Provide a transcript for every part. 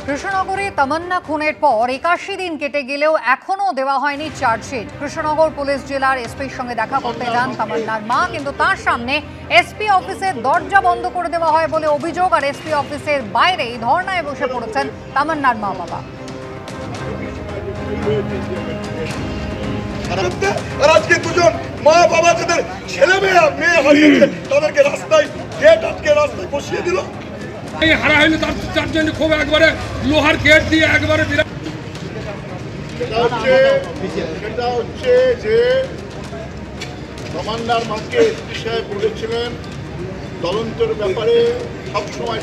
কৃষ্ণনগরে তামান্না খুনের পর ৮১ দিন কেটে গেলেও এখনও দেওয়া হয়নি চার্জশিট। কৃষ্ণনগর পুলিশ জেলার এসপির সঙ্গে দেখা করতে যান তামান্নার মা, কিন্তু তার সামনে এসপি অফিসের দরজা বন্ধ করে দেওয়া হয় বলে অভিযোগ। আর এসপি অফিসের বাইরেই ধর্নায় বসে পড়েছেন তামান্নার মা বাবা। আজকে দুজন মা বাবা যাদের ছেলে মেয়ে হারিয়েছে তাদেরকে রাস্তায় গেট আটকে রাস্তায় বসিয়ে দিল। হারা হয়নি তার জন্য খুব একবারে লোহার গেট দিয়ে একবারে সেটা হচ্ছে যে কমান্ডার মাকে এসপি সাহেব বলেছিলেন তদন্তের ব্যাপারে সবসময়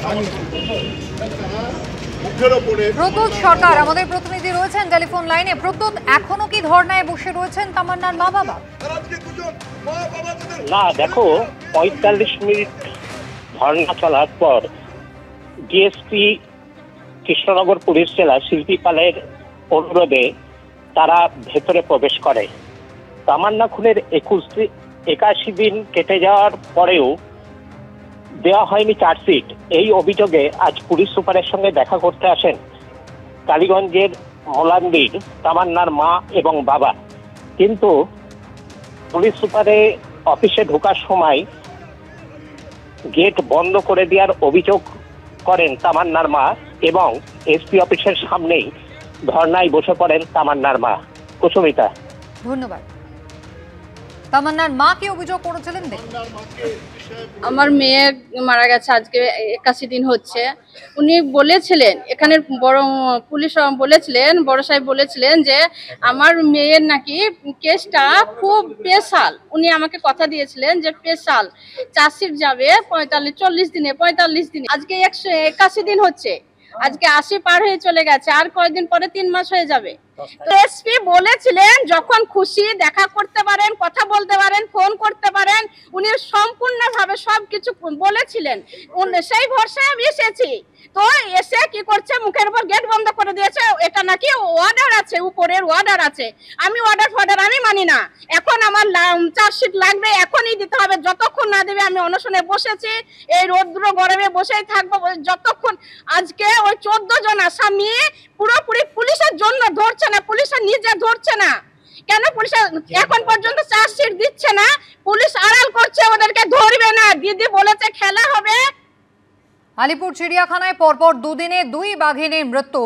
প্রদ্যুৎ সরকার আমাদের প্রতিনিধি রয়েছেন টেলিফোন লাইনে। প্রদ্যুৎ, এখনো কি ধর্নায় বসে রয়েছেন তামান্নার মা বাবা? না, দেখো ৪৫ মিনিট ধর্না চলার পর ডিএসপি কৃষ্ণনগর পুলিশ জেলা শিল্পী পালের অনুরোধে তারা ভেতরে প্রবেশ করে। তামান্না খুনের ৮১ দিন কেটে যাওয়ার পরেও দেওয়া হয়নি চার্জশিট। এই অভিযোগে আজ পুলিশ সুপারের সঙ্গে দেখা করতে আসেন কালীগঞ্জের মোলান্দির তামান্নার মা এবং বাবা। কিন্তু পুলিশ সুপারে অফিসে ঢোকার সময় গেট বন্ধ করে দেওয়ার অভিযোগ করেন তামান্নার মা এবং এসপি অফিসের সামনেই ধর্নায় বসে পড়েন তামান্নার মা। কুসুমিতা, ধন্যবাদ। তামান্নার মা কি অভিযোগ করেছিলেন? আমার মেয়ে মারা গেছে, আজকে ৮১ দিন হচ্ছে। উনি বলেছিলেন, এখানে বড় পুলিশ বলেছিলেন, বড় সাহেব বলেছিলেন যে আমার মেয়ের নাকি কেসটা খুব স্পেশাল। উনি আমাকে কথা দিয়েছিলেন যে স্পেশাল চার্জশিট যাবে ৪৫ দিনে। আজকে ৮১ দিন হচ্ছে, আজকে ৮০ পার হয়ে চলে গেছে, আর কয়েকদিন পরে ৩ মাস হয়ে যাবে। এসপি বলেছিলেন যখন খুশি দেখা করতে পারেন, কথা বলতে পারেন, ফোন করতে পারেন। উনি সম্পূর্ণভাবে সবকিছু বলেছিলেন। সেই ভরসায় আমি এসেছি। তো এসে কি করছে, মুখের উপর গেট বন্ধ করে দিয়েছে। এটা নাকি অর্ডার আছে, উপরের অর্ডার আছে। আমি অর্ডার আমি মানি না। এখন আমার চার্জশিট লাগবে, এখনই দিতে হবে। যতক্ষণ না দেবে আমি অনশনে বসেছি, এই রৌদ্র গরমে বসেই থাকবো যতক্ষণ। আজকে ওই ১৪ জন আসামি পুরোপুরি পুলিশের জন্য ধরছে না, পুলিশের নিজে ধরছে না। কেন পুলিশ এখন পর্যন্ত চার্জশিট দিচ্ছে না? পুলিশ আড়াল করছে, ওদেরকে ধরবে না। দিদি বলেছে খেলা হবে। আলিপুর চিড়িয়াখানায় পরপর দুদিনে ২ বাঘিনীর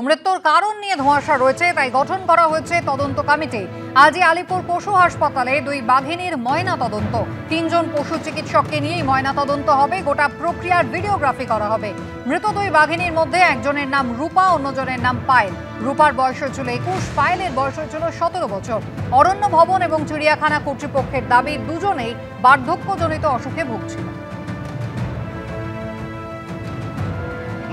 মৃত্যুর কারণ নিয়ে ধোঁয়াশা রয়েছে, তাই গঠন করা হয়েছে তদন্ত কমিটি। আজই আলিপুর পশু হাসপাতালে ২ বাঘিনীর ময়না তদন্ত। ৩ জন পশু চিকিৎসককে নিয়েই ময়না তদন্ত হবে। গোটা প্রক্রিয়ার ভিডিওগ্রাফি করা হবে। মৃত ২ বাঘিনীর মধ্যে একজনের নাম রূপা, অন্যজনের নাম পায়েল। রূপার বয়স হয়েছিল ২১, পায়েলের বয়স হয়েছিল ১৭ বছর। অরণ্য ভবন এবং চিড়িয়াখানা কর্তৃপক্ষের দাবি দুজনেই বার্ধক্যজনিত অসুখে ভুগছিল।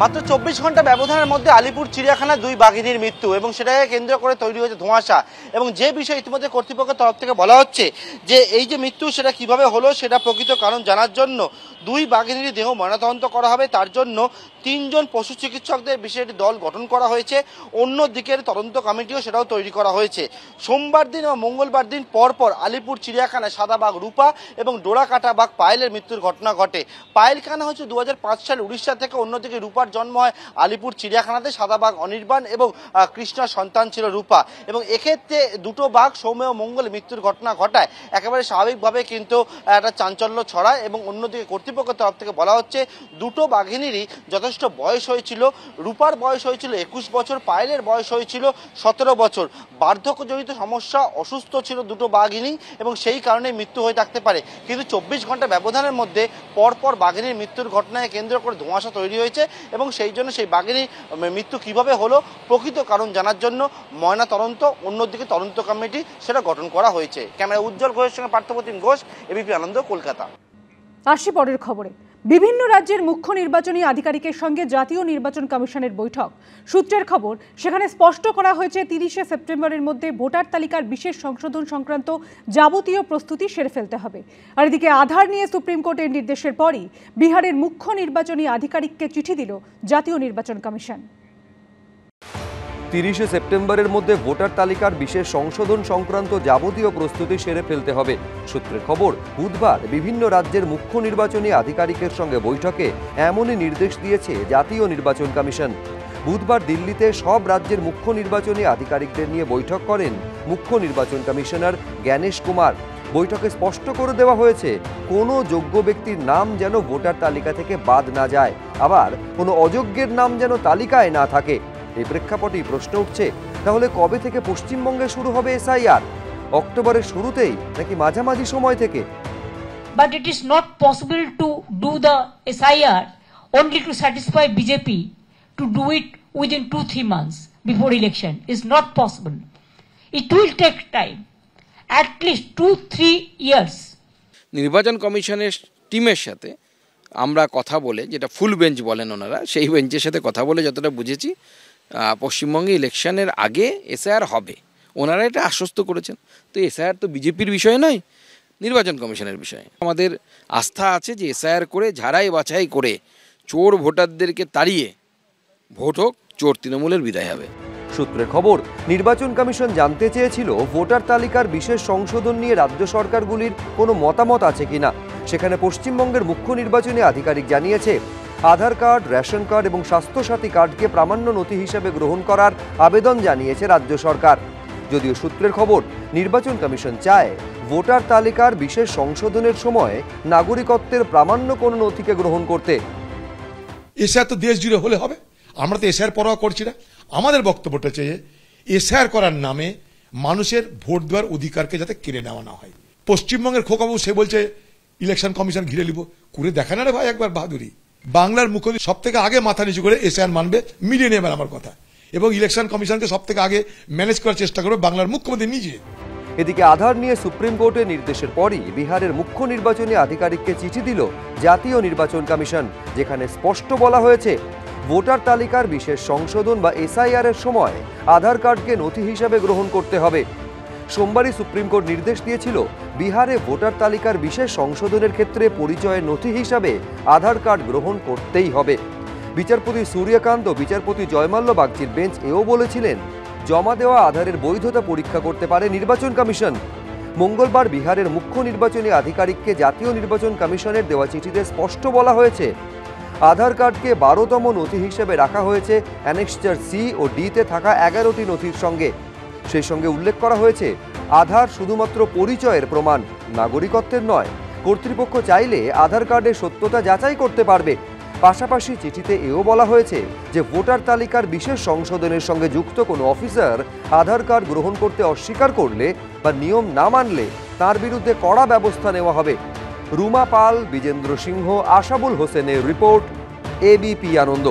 মাত্র ২৪ ঘন্টা ব্যবধানের মধ্যে আলিপুর চিড়িয়াখানায় ২ বাঘিনীর মৃত্যু এবং সেটাকে কেন্দ্র করে তৈরি হয়েছে ধোঁয়াশা। এবং যে বিষয়ে ইতিমধ্যে কর্তৃপক্ষের তরফ থেকে বলা হচ্ছে যে এই যে মৃত্যু সেটা কিভাবে হলো সেটা প্রকৃত কারণ জানার জন্য ২ বাঘিনীর দেহ ময়নাতদন্ত করা হবে। তার জন্য ৩ জন পশু চিকিৎসকদের বিশেষ একটি দল গঠন করা হয়েছে। অন্য দিকের তদন্ত কমিটিও সেটাও তৈরি করা হয়েছে। সোমবার দিন এবং মঙ্গলবার দিন পরপর আলিপুর চিড়িয়াখানায় সাদা বাঘ রূপা এবং ডোরা কাটা বাঘ পায়েলের মৃত্যুর ঘটনা ঘটে। পায়েল কানা হচ্ছে ২০০৫ সালে উড়িষ্যা থেকে, অন্যদিকে রূপার জন্ম হয় আলিপুর চিড়িয়াখানাতে। সাদা বাঘ অনির্বাণ এবং কৃষ্ণার সন্তান ছিল রূপা। এবং এক্ষেত্রে দুটো বাঘ সৌম্য ও মঙ্গল মৃত্যুর ঘটনা ঘটায় একেবারে স্বাভাবিকভাবে কিন্তু একটা চাঞ্চল্য ছড়ায়। এবং অন্যদিকে কর্তৃপক্ষের তরফ থেকে বলা হচ্ছে দুটো বাঘিনীরই যথেষ্ট বয়স হয়েছিল। রূপার বয়স হয়েছিল ২১ বছর, পায়েলের বয়স হয়েছিল ১৭ বছর। বার্ধক্যজনিত সমস্যা, অসুস্থ ছিল দুটো বাঘিনী এবং সেই কারণে মৃত্যু হয়ে থাকতে পারে। কিন্তু ২৪ ঘন্টা ব্যবধানের মধ্যে পরপর বাঘিনীর মৃত্যুর ঘটনায় কেন্দ্র করে ধোঁয়াশা তৈরি হয়েছে এবং সেই জন্য সেই বাঘিনীর মৃত্যু কিভাবে হলো প্রকৃত কারণ জানার জন্য ময়না তদন্ত, অন্যদিকে তদন্ত কমিটি সেটা গঠন করা হয়েছে। ক্যামেরা উজ্জ্বল ঘোষের সঙ্গে পার্থপ্রতিম ঘোষ, এবিপি আনন্দ, কলকাতা। আসি পরের খবরে। বিভিন্ন রাজ্যের মুখ্য নির্বাচনী আধিকারিকের সঙ্গে জাতীয় নির্বাচন কমিশনের বৈঠক। সূত্রের খবর, সেখানে স্পষ্ট করা হয়েছে ৩০শে সেপ্টেম্বরের মধ্যে ভোটার তালিকার বিশেষ সংশোধন সংক্রান্ত যাবতীয় প্রস্তুতি সেরে ফেলতে হবে। আর এদিকে আধার নিয়ে সুপ্রিম কোর্টের নির্দেশের পরই বিহারের মুখ্য নির্বাচনী আধিকারিককে চিঠি দিল জাতীয় নির্বাচন কমিশন। 30শে সেপ্টেম্বরের মধ্যে ভোটার তালিকার বিশেষ সংশোধন সংক্রান্ত যাবতীয় প্রস্তুতি সেরে ফেলতে হবে। সূত্রের খবর, বুধবার বিভিন্ন রাজ্যের মুখ্য নির্বাচনী আধিকারিকের সঙ্গে বৈঠকে এমনই নির্দেশ দিয়েছে জাতীয় নির্বাচন কমিশন। বুধবার দিল্লিতে সব রাজ্যের মুখ্য নির্বাচনী আধিকারিকদের নিয়ে বৈঠক করেন মুখ্য নির্বাচন কমিশনার জ্ঞানেশ কুমার। বৈঠকে স্পষ্ট করে দেওয়া হয়েছে কোনো যোগ্য ব্যক্তির নাম যেন ভোটার তালিকা থেকে বাদ না যায়, আবার কোনো অযোগ্যের নাম যেন তালিকায় না থাকে। এই প্রেক্ষাপটেই প্রশ্ন উঠছে, তাহলে কবে থেকে পশ্চিমবঙ্গে শুরু হবে এসআইআর? অক্টোবরের শুরুতেই নাকি মাঝামাঝি সময় থেকে? But it is not possible to do the SIR only to satisfy BJP to do it within 2-3 months before election. It's not possible. It will take time, at least 2-3 years. নির্বাচন কমিশনের টিমের সাথে আমরা কথা বলে, যেটা ফুল বেঞ্চ বলেন ওনারা, সেই বেঞ্চের সাথে কথা বলে যতটা বুঝেছি পশ্চিমবঙ্গে ইলেকশনের আগে এসআইআর হবে। ওনারা এটা আশ্বস্ত করেছেন। তো এসআইআর তো বিজেপির বিষয় নয়, নির্বাচন কমিশনের বিষয়। আমাদের আস্থা আছে যে এসআইআর করে ঝাড়াই বাছাই করে চোর ভোটারদেরকে তাড়িয়ে ভোট হোক, চোর তৃণমূলের বিদায় হবে। সূত্রের খবর, নির্বাচন কমিশন জানতে চেয়েছিল ভোটার তালিকার বিশেষ সংশোধন নিয়ে রাজ্য সরকারগুলির কোনো মতামত আছে কিনা। সেখানে পশ্চিমবঙ্গের মুখ্য নির্বাচনী আধিকারিক জানিয়েছে, আধার কার্ড, রেশন কার্ড এবং স্বাস্থ্যসাথী কার্ডকে প্রামাণ্য নথি হিসেবে গ্রহণ করার আবেদন জানিয়েছে রাজ্য সরকার। যদিও সূত্রের খবর, নির্বাচন কমিশন চায় ভোটার তালিকার বিশেষ সংশোধনের সময় নাগরিকত্বের প্রামাণ্য কোনো নথিকে গ্রহণ করতে। এসআইআর তো দেশ জুড়ে হলে হবে, আমরা তো এসআইআর পরোয়া করছি না। আমাদের বক্তব্যটা হচ্ছে এসআইআর করার নামে মানুষের ভোট দেওয়ার অধিকারকে যাতে কেড়ে নেওয়া না হয়। পশ্চিমবঙ্গের খোকাবু সে বলছে ইলেকশন কমিশন ঘিরে নিব, করে দেখা না রে ভাই একবার বাহাদুরি। বাংলার মুখ্যমন্ত্রী সব থেকে আগে মাথা নিচু করে এসআইআর মানবে, মিলিয়ে নেবে আমার কথা, এবং ইলেকশন কমিশনকে সব থেকে আগে ম্যানেজ করার চেষ্টা করবে বাংলার মুখ্যমন্ত্রী নিজে। এদিকে আধার নিয়ে সুপ্রিম কোর্টের নির্দেশের পরই বিহারের মুখ্য নির্বাচনী আধিকারিককে চিঠি দিল জাতীয় নির্বাচন কমিশন, যেখানে স্পষ্ট বলা হয়েছে ভোটার তালিকার বিশেষ সংশোধন বা এসআইআর এর সময় আধার কার্ডকে নথি হিসাবে গ্রহণ করতে হবে। সোমবারই সুপ্রিম কোর্ট নির্দেশ দিয়েছিল বিহারে ভোটার তালিকার বিশেষ সংশোধনের ক্ষেত্রে পরিচয়ের নথি হিসাবে আধার কার্ড গ্রহণ করতেই হবে। বিচারপতি সূর্যকান্ত ও বিচারপতি জয়মাল্য বাগচির বেঞ্চ এও বলেছিলেন, জমা দেওয়া আধারের বৈধতা পরীক্ষা করতে পারে নির্বাচন কমিশন। মঙ্গলবার বিহারের মুখ্য নির্বাচনী আধিকারিককে জাতীয় নির্বাচন কমিশনের দেওয়া চিঠিতে স্পষ্ট বলা হয়েছে, আধার কার্ডকে 12তম নথি হিসেবে রাখা হয়েছে অ্যানেক্সচার সি ও ডিতে থাকা 11টি নথির সঙ্গে। সেই সঙ্গে উল্লেখ করা হয়েছে, আধার শুধুমাত্র পরিচয়ের প্রমাণ, নাগরিকত্বের নয়। কর্তৃপক্ষ চাইলে আধার কার্ডের সত্যতা যাচাই করতে পারবে। পাশাপাশি চিঠিতে এও বলা হয়েছে যে ভোটার তালিকার বিশেষ সংশোধনের সঙ্গে যুক্ত কোনো অফিসার আধার কার্ড গ্রহণ করতে অস্বীকার করলে বা নিয়ম না মানলে তার বিরুদ্ধে কড়া ব্যবস্থা নেওয়া হবে। রুমা পাল, বিজেন্দ্র সিংহ, আশাবুল হোসেনের রিপোর্ট, এবিপি আনন্দ।